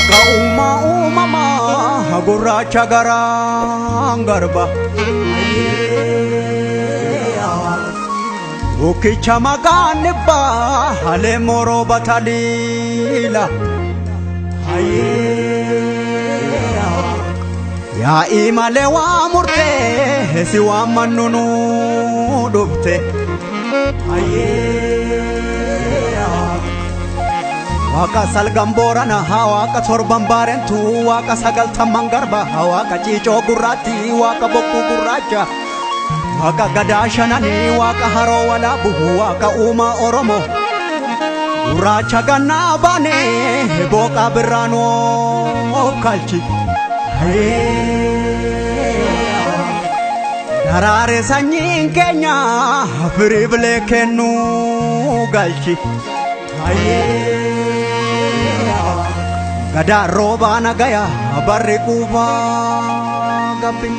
Waaqa uumamaa gurraacha garaan garba Ukicha maqaan dhibbaa halee moroo bataliila Yaa'ii malee waa murtee si waan mannunuu dhufte Waaqa salgan boorana waaqa torban baarentu waaqa sagaltamman garba waaqa ciicoo gurraatti waaqa bokkuu gurraacha Waaqa gadaa shanani waaqa haroo walaabu waaqa uumaa Oromoo gurraacha gannaa baane booqa birraanoo kalchi Daraare sanyiin keenya firii bilee kennuu galchi Gadaa roobaa nagaya barri quufaa gabbi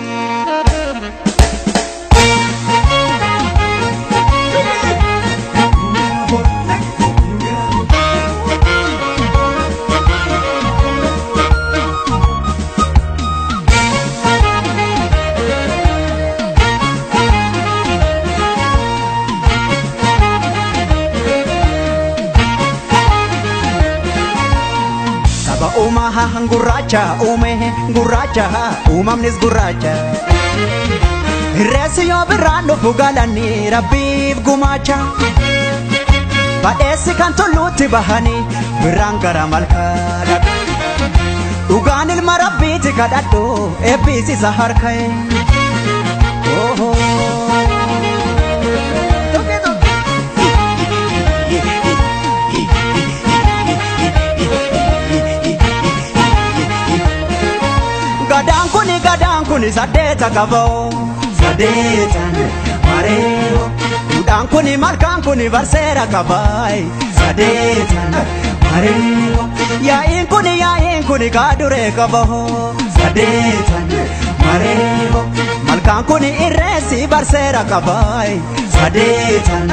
Umaha gurraacha gurraacha uumamnis gurraacha Reessi yoo birraan dhufu galanii rabbiif gumaacha Badheessi kan tulluutti bahanii birraan gara malkaa Dhugaan ilma rabbiiti kadhadhu eebbisiisa harka'e Gadaan kuni sadeeta qaboo sadeetan mareeho Duudhaan kuni malkaan kuni barseera qabaay sadeetan mareeho Yaa'iin kuni kaaduree qaboo sadeetan mareeho Malkaan kuni irreessi barseera qabaay sadeetan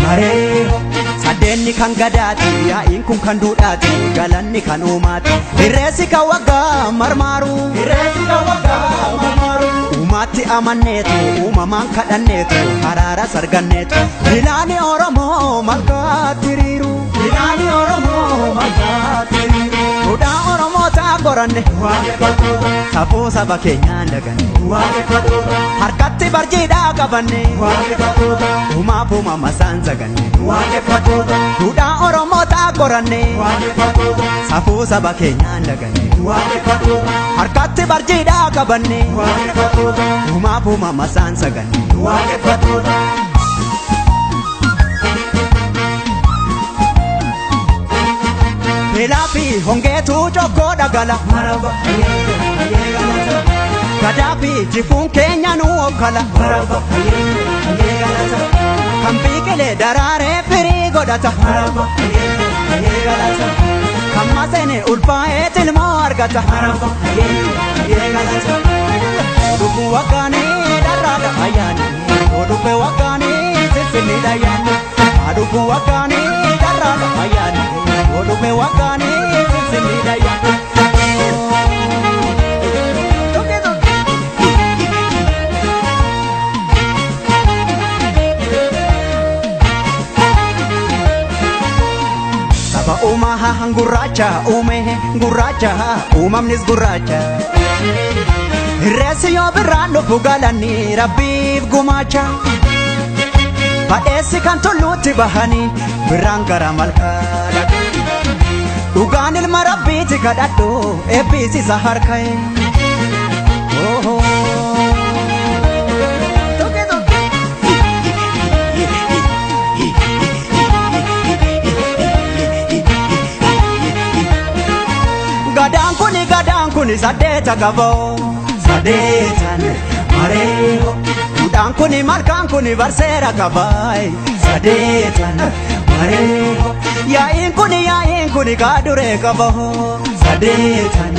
mareeho Sadeenni kan gadaati yaa'iin kun kan duudhaati galanni kan uumaati Irreessi kan waggaa marmaaru Uumatti amanneetu uumamaan kadhanneetu haraara sarganneetu Bilaani Oromoo malkaatti hiriiru Duudhaa Oromootaa qoranne safuu saba keenyaan daganne Harkatti barjiidhaa qabanne uumaaf uumamasaan zaganne Duudhaa Oromootaa qoranne safuu saba keenyaan daganne Harkatti barjiidhaa qabanne uumaaf uumamasaan zaganne Filaafi hongeetu jokkoo dhagala Gadaafi jifuun keenya nu okkala Kan biqilee daraaree firii godhata Kan maseene ulfaa'ee tilmoo argata Odubbu waggaanii dharraadha ayyaani Odubbe waggaanii sissinniidha ayyaani Odubbu waggaanii dharraadha ayyaani Odubbe waggaanii sissinniidha ayyaani Umaha gurraacha gurraacha uumamnis gurraacha Reessi yoo birraan dhufu galanii rabbiif gumaacha Badheessi kan tulluutti bahanii birraan gara malkaa Dhugaan ilma rabbiiti kadhadhu eebbisiisa harka'e Gadaan kuni sadeeta qaboo sadeetan mareeho Duudhaan kuni malkaan kuni barseera qabaay sadeetan mareeho Yaa'iin kuni kaaduree qaboo sadeetan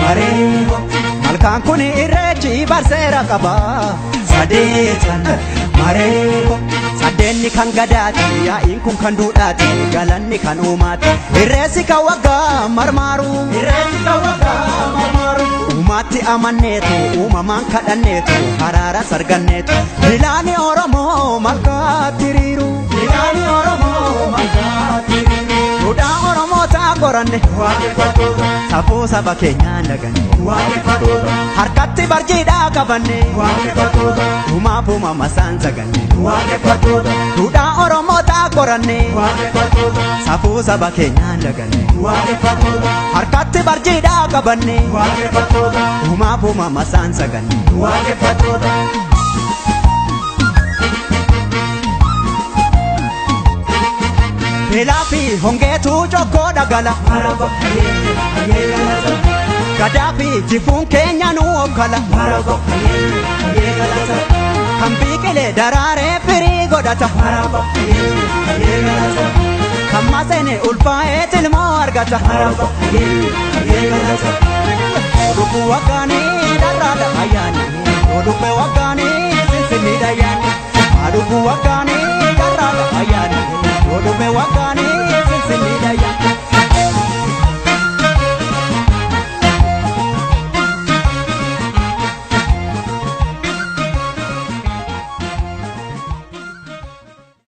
mareeho Malkaan kuni irreechi barseera qabaa sadeetan mareeho Addeenni kan gadaati yaa'iin kun kan duudhaati galanni kan uumaati irreessi kan waggaa marmaaru uumaatti amanneetu uumamaan kadhanneetu haraara sarganneetu ilaani Oromoo malkaatti hiriiru duudhaa Oromoo ta'a qoranne safuu saba keenyaan daganne harkatti barjiidhaa qabanne uumaaf uumama isaan saganne duudhaa Oromoo ta'a qoranne safuu saba keenyaan daganne harkatti barjiidhaa qabanne uumaaf uumama isaan saganne Beelaafi hongeetu jokkoo dhagala gadaafi jifuun keenya nu okkala kan biqilee daraaree firii godhata kan maseene ulfaa'ee tilmoo argata Oduu waggaanii dharraadha ayyaani Oduu waggaanii sinsinniidha ayyaani Oduu waggaanii dharraadha ayyaani